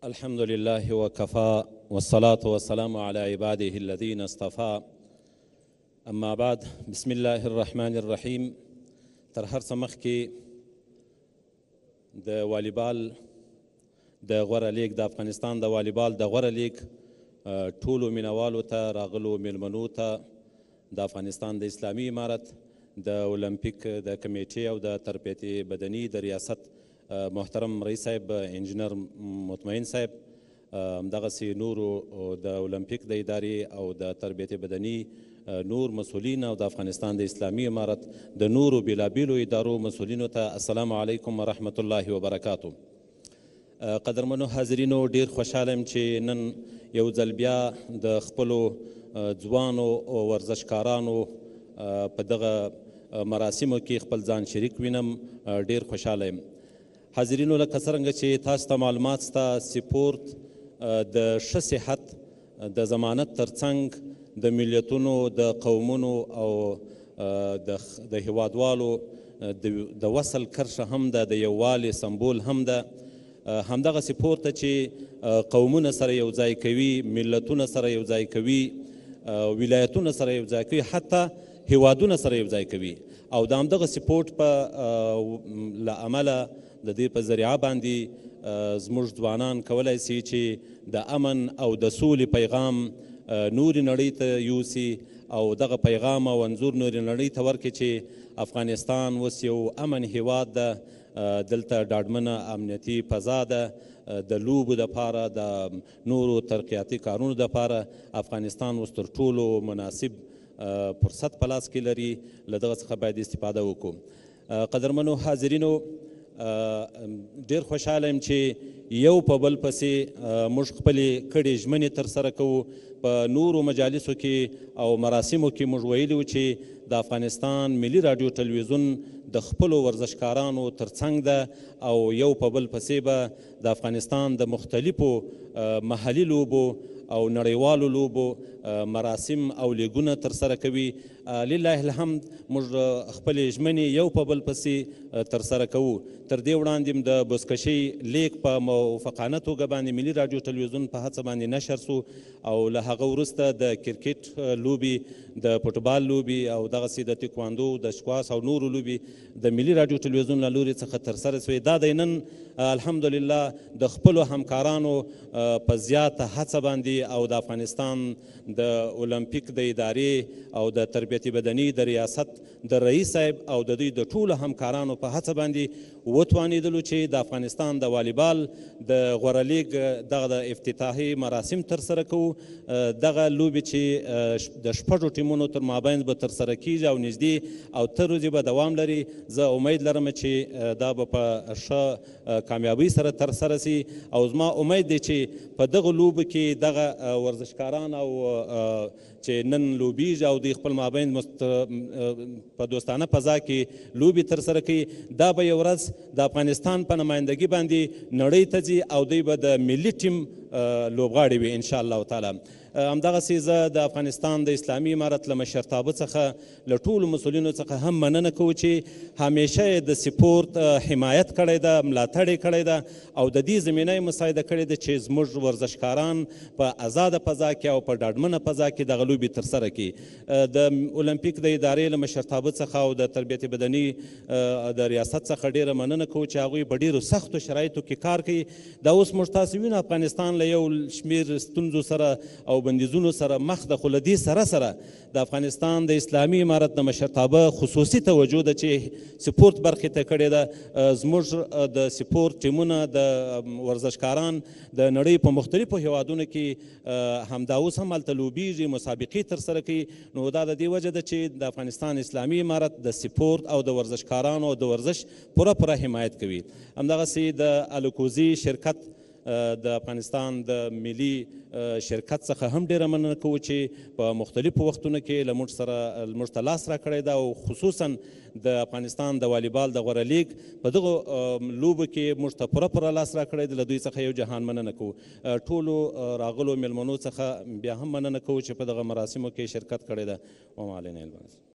الحمد لله وكفى والصلاة والسلام على عباده الذين اصطفى اما بعد بسم الله الرحمن الرحیم. تر هر څه مخکې د والیبال د غوره لیګ د افغانستان د والیبال د غوره لیګ ټولو مینوالو ته راغلو میلمنو ته د افغانستان د اسلامي امارت د اولمپیک د کمیټې او د تربیت بدني د ریاست محترم رئیس صاحب انجینر مطمئن صاحب، همدغسې نورو د اولمپیک د ادارې او د تربیت بدني نور مسؤلین او د افغانستان د اسلامي امارت د نورو بېلابېلو ادارو مسؤلینو ته السلام علیکم ورحمت الله وبرکاتو. قدرمنو حاضرینو، ډیر خوشحاله یم چې نن یو ځل بیا د خپلو ځوانو ورزشکارانو په دغه مراسمو کې خپل ځان شریک وینم. ډیر خوشحاله یم. حاضرینو، لکه څرنګه چې تاسو ته معلومات شته، سپورت د ښه صحت د ضمانت ترڅنګ د ملتونو د قومونو او د هیوادوالو د وصل کرښه هم ده، د یووالي سمبول هم ده. همدغه سپورت ته چې قومونه سره یو ځای کوي، ملتونه سره یو ځای کوي، ولایتونه سره یو ځای کوي، حتی هیوادونه سره یو ځای کوي. او د همدغه سپورت په له امله د دې په ذریعه باندې زموږ ځوانان کولی سي چې د امن او د سولې پیغام نورې نړۍ ته یوسي او دغه پیغام او انځور نورې نړۍ ته ورکړي چې افغانستان اوس یو امن هیواد ده، دلته ډاډمنه امنیتي فضا ده. د لوبو دپاره، د نورو ترقیاتي کارونو دپاره افغانستان اوس تر ټولو مناسب فرصت په لاس کې لري. له دغه څخه باید استفاده وکړو. قدرمنو حاضرینو، ډیر خوشحاله یم چې یو په بل پسې موږ خپلې کړې ژمنې ترسره کوو. په نورو مجالسو کې او مراسمو کې موږ ویلي وو چې د افغانستان ملي راډیو تلویزیون د خپلو ورزشکارانو ترڅنګ ده او یو په بل پسې به د افغانستان د مختلفو محلي لوبو او نړیوالو لوبو مراسم او لیګونه ترسره کوي. لله الحمد، موږ خپلې ژمنې یو په بل پسې ترسره کوو. تر دې وړاندې د بزکشۍ لیګ په موفقانه توګه باندې ملي راډیو تلویزیون په هڅه باندې نشر سو او له هغه وروسته د کرکټ لوبې، د فوټبال لوبې او دغسې د تکواندو، د شکواس او نورو لوبې د ملي راډیو تلویزیون له لورې څخه ترسره سوې. دا دی نن الحمدلله د خپلو همکارانو په زیاته هڅه باندې او د افغانستان د اولمپیک د ادارې او د تربیت بدني د ریاست د رئیس صاحب او د دوی د ټولو همکارانو په هڅه باندې وتوانېدلو چې د افغانستان د والیبال د غوره لیګ دغه د افتتاحي مراسم ترسره کوو. دغه لوبې چې د شپږو ټیمونو تر مابین به ترسره کیږي او نږدې او ته ورځې به دوام لري. زه امید لرم چې دا به په ښه کامیابۍ سره ترسره سي او زما امید دی چې په دغه لوبو کې دغه ورزشکاران او چې نن لوبیږي او دوی خپل مابین په دوستانه فضا کې لوبې ترسره کوي، دا به یو ورځ د افغانستان په نمایندګي باندې نړۍ ته ځي او دوی به د ملي ټیم لوبغاړي وي انشاءالله تعالی. همدغسې زه د افغانستان د اسلامي امارت له مشرتابه څخه له ټولو مسؤلینو څخه هم مننه کوو چې همیشه یې د سپورت حمایت کړی ده، ملاتړ یې کړی ده او د دې زمینه یې مساعده کړې ده چې زموږ ورزشکاران په آزاده فضا کې او په ډاډمنه فضا کې دغه لوبې ترسره کړي. د اولمپیک د ادارې له مشرتابه څخه او د تربیت بدني د ریاست څخه ډیره مننه کوو چې هغوی په ډیرو سختو شرایطو کې کار کوي. دا اوس موږ تاسو وینو افغانستان له یو شمېر ستونزو سره او بندیزونو سره مخ ده، خو له دې سره سره د افغانستان د اسلامي امارت د مشرتابه خصوصي توجه ده چې سپورت برخې ته کړې ده. زموږ د سپورت ټیمونه، د ورزشکاران د نړۍ په مختلفو هیوادونو کې همدا اوس هم هلته لوبیږي، مسابقې ترسره کوي. نو دا د دې وجه ده چې د افغانستان اسلامي امارت د سپورت او د ورزشکارانو او د ورزش پوره حمایت کوي. همدغسې د الکوزي شرکت د افغانستان د ملي شرکت څخه هم ډیره مننه کوو چې په مختلفو وختونو کې له موږ ته لاس راکړی ده او خصوصا د افغانستان د والیبال د غوره لیګ په دغو لوبو کې موږ ته پوره لاس راکړی ده. له دوی څخه یو جهان مننه کوو. ټولو راغلو میلمنو څخه بیا هم مننه کوو چې په دغه مراسمو کې شرکت کړی ده. وما علینا الا البلاغ.